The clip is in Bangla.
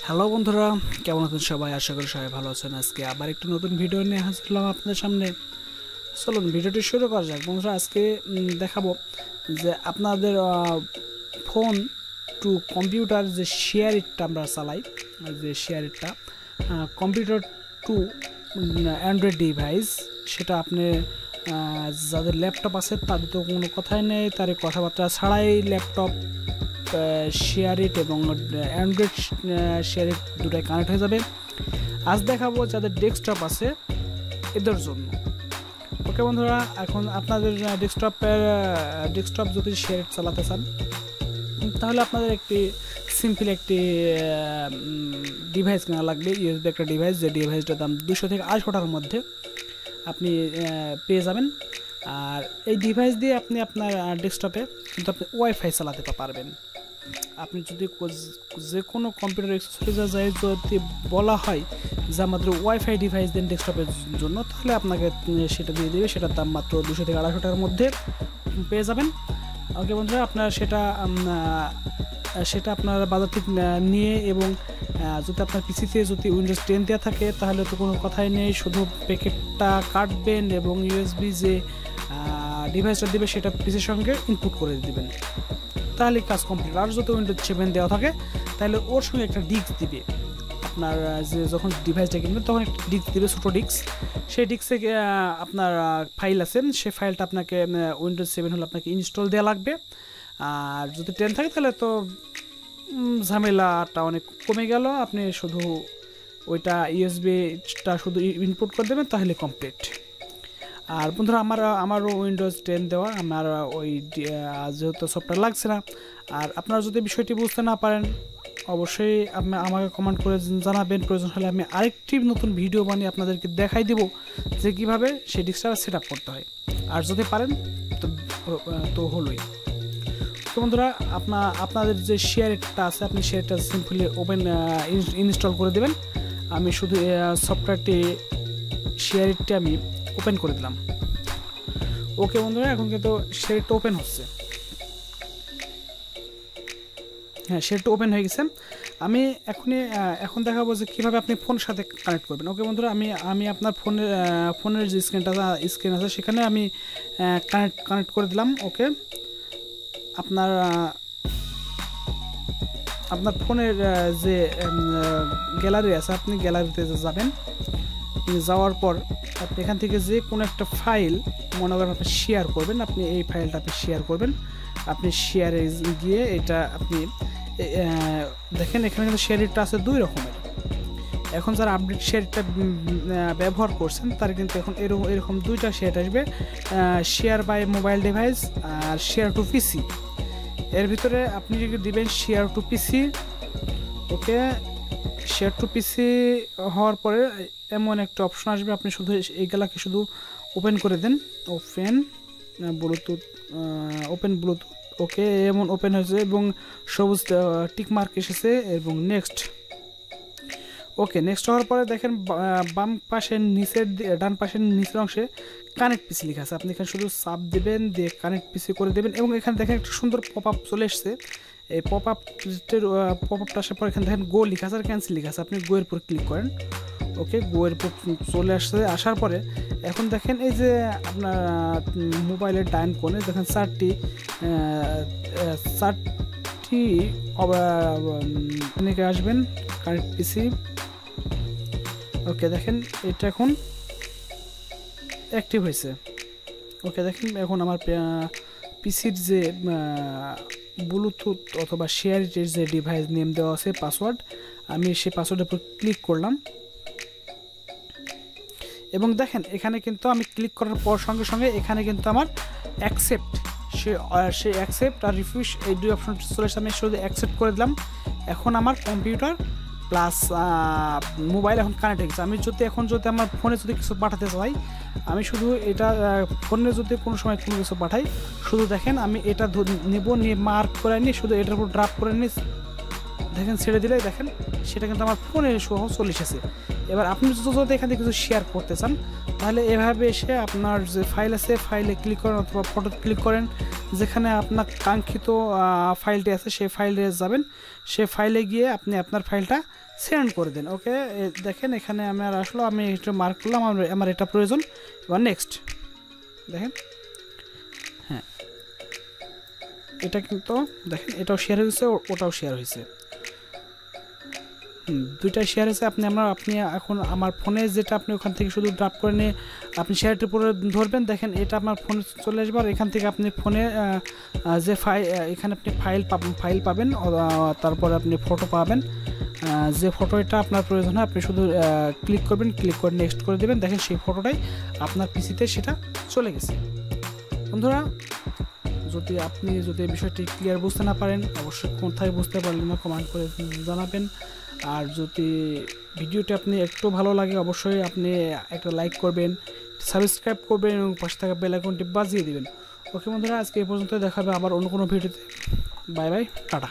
হ্যালো বন্ধুরা, কেমন আছেন সবাই? আশা করি সবাই ভালো আছেন। আজকে আবার একটি নতুন ভিডিও নিয়ে হাজির হলাম আপনাদের সামনে। চলুন ভিডিওটি শুরু করা যাক। বন্ধুরা, আজকে দেখাবো যে আপনাদের ফোন টু কম্পিউটার যে শেয়ার ইটটা আমরা চালাই, যে শেয়ার ইটটা কম্পিউটার টু অ্যান্ড্রয়েড ডিভাইস, সেটা আপনি যাদের ল্যাপটপ আছে তাদের তো কোনো কথাই নেই, তার কথাবার্তা ছাড়াই ল্যাপটপ শেয়ার ইট এবং অ্যান্ড্রয়েড শেয়ার ইট দুটাই কানেক্ট হয়ে যাবে। আজ দেখাবো যাদের ডেস্কটপ আছে এদের জন্য। ওকে বন্ধুরা, এখন আপনাদের ডেস্কটপ যদি শেয়ার ইট চালাতে চান তাহলে আপনাদের একটি সিম্পল একটি ডিভাইস কেনা লাগবে, ইউএসবি একটা ডিভাইস, যে ডিভাইসটার দাম 200 থেকে 250 টাকার মধ্যে আপনি পেয়ে যাবেন। আর এই ডিভাইস দিয়ে আপনি আপনার ডেস্কটপে কিন্তু আপনি ওয়াইফাই চালাতে পারবেন। আপনি যদি যে কোনো কম্পিউটার অ্যাক্সেসরিজে যায় যদি বলা হয় যে আমাদের ওয়াইফাই ডিভাইস দেন ডেস্কটপের জন্য, তাহলে আপনাকে সেটা দিয়ে দেবে। সেটার দাম মাত্র 200 থেকে 250 টাকার মধ্যে পেয়ে যাবেন। ওকে বন্ধুরা, আপনারা সেটা আপনার বাজার থেকে নিয়ে, এবং যদি আপনার পিসিতে যদি উইন্ডোজ 10 দেওয়া থাকে তাহলে তো কোনো কথাই নেই, শুধু প্যাকেটটা কাটবেন এবং ইউএসবি যে ডিভাইসটা দেবে সেটা পিসির সঙ্গে ইনপুট করে দেবেন, তাহলে কাজ কমপ্লিট। আর যদি উইন্ডোজ 7 দেওয়া থাকে তাহলে ওর সঙ্গে একটা ডিস্ক দিবে। আপনার যে যখন ডিভাইসটা কিনবেন তখন একটা ডিস্ক দিবে, ছোটো ডিস্ক। সেই ডিস্কে আপনার ফাইল আছে, সেই ফাইলটা আপনাকে উইন্ডোজ 7 হলে আপনাকে ইনস্টল দেওয়া লাগবে। আর যদি 10 থাকে তাহলে তো ঝামেলাটা অনেক কমে গেল, আপনি শুধু ওইটা ইউএসবিটা শুধু ইনপুট করে দেবেন তাহলে কমপ্লিট। আর বন্ধুরা, আমারও উইন্ডোজ 10 দেওয়া, আমার ওই যেহেতু সফটওয়্যার লাগছে না। আর আপনারা যদি বিষয়টি বুঝতে না পারেন অবশ্যই আপনি আমাকে কমেন্ট করে জানাবেন, প্রয়োজন হলে আমি আরেকটি নতুন ভিডিও বানিয়ে আপনাদেরকে দেখাই দেব যে কীভাবে সেই ডিস্কটা সেট আপ করতে হয়। আর যদি পারেন তো হলোই। তো বন্ধুরা, আপনাদের যে শেয়ারটা আছে আপনি শেয়ারটা সিম্পলি ইনস্টল করে দেবেন। আমি শুধু সফটওয়্যারটি শেয়ারটি আমি ওপেন করে দিলাম। ওকে বন্ধুরা, এখন কিন্তু শেয়ারটা ওপেন হচ্ছে। হ্যাঁ, শেয়ারটা ওপেন হয়ে গেছে। আমি এখন দেখাবো যে কীভাবে আপনি ফোনের সাথে কানেক্ট করবেন। ওকে বন্ধুরা, আমি আপনার ফোনের যে স্ক্রিন আছে সেখানে আমি কানেক্ট করে দিলাম। ওকে, আপনার ফোনের যে গ্যালারি আছে আপনি গ্যালারিতে যাবেন। যাওয়ার পর আপনি এখান থেকে যে কোনো একটা ফাইল মনে করেন আপনি শেয়ার করবেন, আপনি এই ফাইলটা আপনি শেয়ার করবেন। আপনি শেয়ারে গিয়ে এটা আপনি দেখেন, এখানে কিন্তু শেয়ারটা আছে 2 রকমের। এখন যারা আপডেট শেয়ারটা ব্যবহার করছেন তার কিন্তু এখন এরকম 2টা শেয়ার আসবে, শেয়ার বাই মোবাইল ডিভাইস আর শেয়ার টু পিসি। এর ভিতরে আপনি যদি দিবেন share to PC. Okay, share to PC হওয়ার পরে এমন একটা অপশন আসবে, আপনি শুধু এইগুলাকে শুধু ওপেন করে দেন। Open Bluetooth. ওকে, এমন ওপেন হয়েছে এবং সবুজ টিক মার্ক এসেছে এবং নেক্সট। ওকে, নেক্সট হওয়ার পরে দেখেন বাম পাশের ডান পাশের নিচের অংশে কানেক্ট পিসি লেখা আছে। আপনি এখানে শুধু চাপ দেবেন, দিয়ে কানেক্ট পিসি করে দেবেন। এবং এখানে দেখেন একটা সুন্দর পপ আপ চলে এসছে। এই পপ আপটা আসার পর এখানে দেখেন গো লেখা আছে আর ক্যান্সেল লেখা আছে, আপনি গো এর উপর ক্লিক করেন। ওকে, গো এর উপর চলে আসার পরে এখন দেখেন এই যে আপনার মোবাইলের ডাইন কোণে দেখেন 4টি অনেকে আসবেন কানেক্ট পিসি। ওকে, দেখেন এটা এখন অ্যাক্টিভ হয়েছে। ওকে, দেখেন এখন আমার পিসির যে ব্লুটুথ অথবা শেয়ারের যে ডিভাইস নেম দেওয়া আছে পাসওয়ার্ড, আমি সেই পাসওয়ার্ডের উপর ক্লিক করলাম। এবং দেখেন এখানে কিন্তু আমি ক্লিক করার পর সঙ্গে সঙ্গে এখানে কিন্তু আমার অ্যাকসেপ্ট, সে অ্যাকসেপ্ট আর রিফিউজ এই 2 অপশন চলে এসে আমি শুধু অ্যাকসেপ্ট করে দিলাম। এখন আমার কম্পিউটার প্লাস মোবাইল এখন কানেক্ট হয়ে গেছে। আমি যদি আমার ফোনে যদি কিছু পাঠাতে চাই, আমি শুধু এটা ফোনে যদি কোনো সময় কোনো কিছু পাঠাই, শুধু দেখেন আমি এটা নিয়ে মার্ক করে নিই, শুধু এটার উপর ড্রাপ করে নিই, দেখেন ছেড়ে দিলে দেখেন সেটা কিন্তু আমার ফোনে সহ চলে এসেছে। এবার আপনি যদি এখানে কিছু শেয়ার করতে চান তাহলে এভাবে এসে আপনার যে ফাইল আছে ফাইলে ক্লিক করেন অথবা ফটো ক্লিক করেন, যেখানে আপনার কাঙ্ক্ষিত ফাইলটি আছে সেই ফাইলে যাবেন। সেই ফাইলে গিয়ে আপনি আপনার ফাইলটা সেন্ড করে দেন। ওকে, দেখেন এখানে আমার আসলো, আমি এটা মার্ক করলাম, আমার এটা প্রয়োজন। এবার নেক্সট দেখেন, হ্যাঁ এটা কিন্তু দেখেন এটাও শেয়ার হয়েছে, ওটাও শেয়ার হয়েছে, দুইটাই শেয়ার হয়েছে। আপনি এখন আমার ফোনে যেটা আপনি ওখান থেকে শুধু ড্রাপ করে নিয়ে আপনি শেয়ারটির উপরে ধরবেন, দেখেন এটা আপনার ফোনে চলে আসবে। আর এখান থেকে আপনি ফোনে যে এখানে আপনি ফাইল পাবেন, তারপরে আপনি ফটো পাবেন। যে ফটোটা আপনার প্রয়োজন হয় আপনি শুধু ক্লিক করবেন, ক্লিক করে নেক্সট করে দেবেন, দেখেন সেই ফটোটাই আপনার পিসিতে সেটা চলে গেছে। বন্ধুরা, আপনি যদি এই বিষয়টি ক্লিয়ার বুঝতে না পারেন, অবশ্যই কোথায় বুঝতে পারলেন না কমেন্ট করে জানাবেন। আর যদি ভিডিওটি আপনি একটু ভালো লাগে অবশ্যই আপনি একটা লাইক করবেন, সাবস্ক্রাইব করবেন এবং পাশে থাকা বেল আইকনটি বাজিয়ে দিবেন। ওকে বন্ধুরা, আজকে এই পর্যন্ত, দেখা হবে আবার অন্য কোনো ভিডিওতে। Bye bye, tata.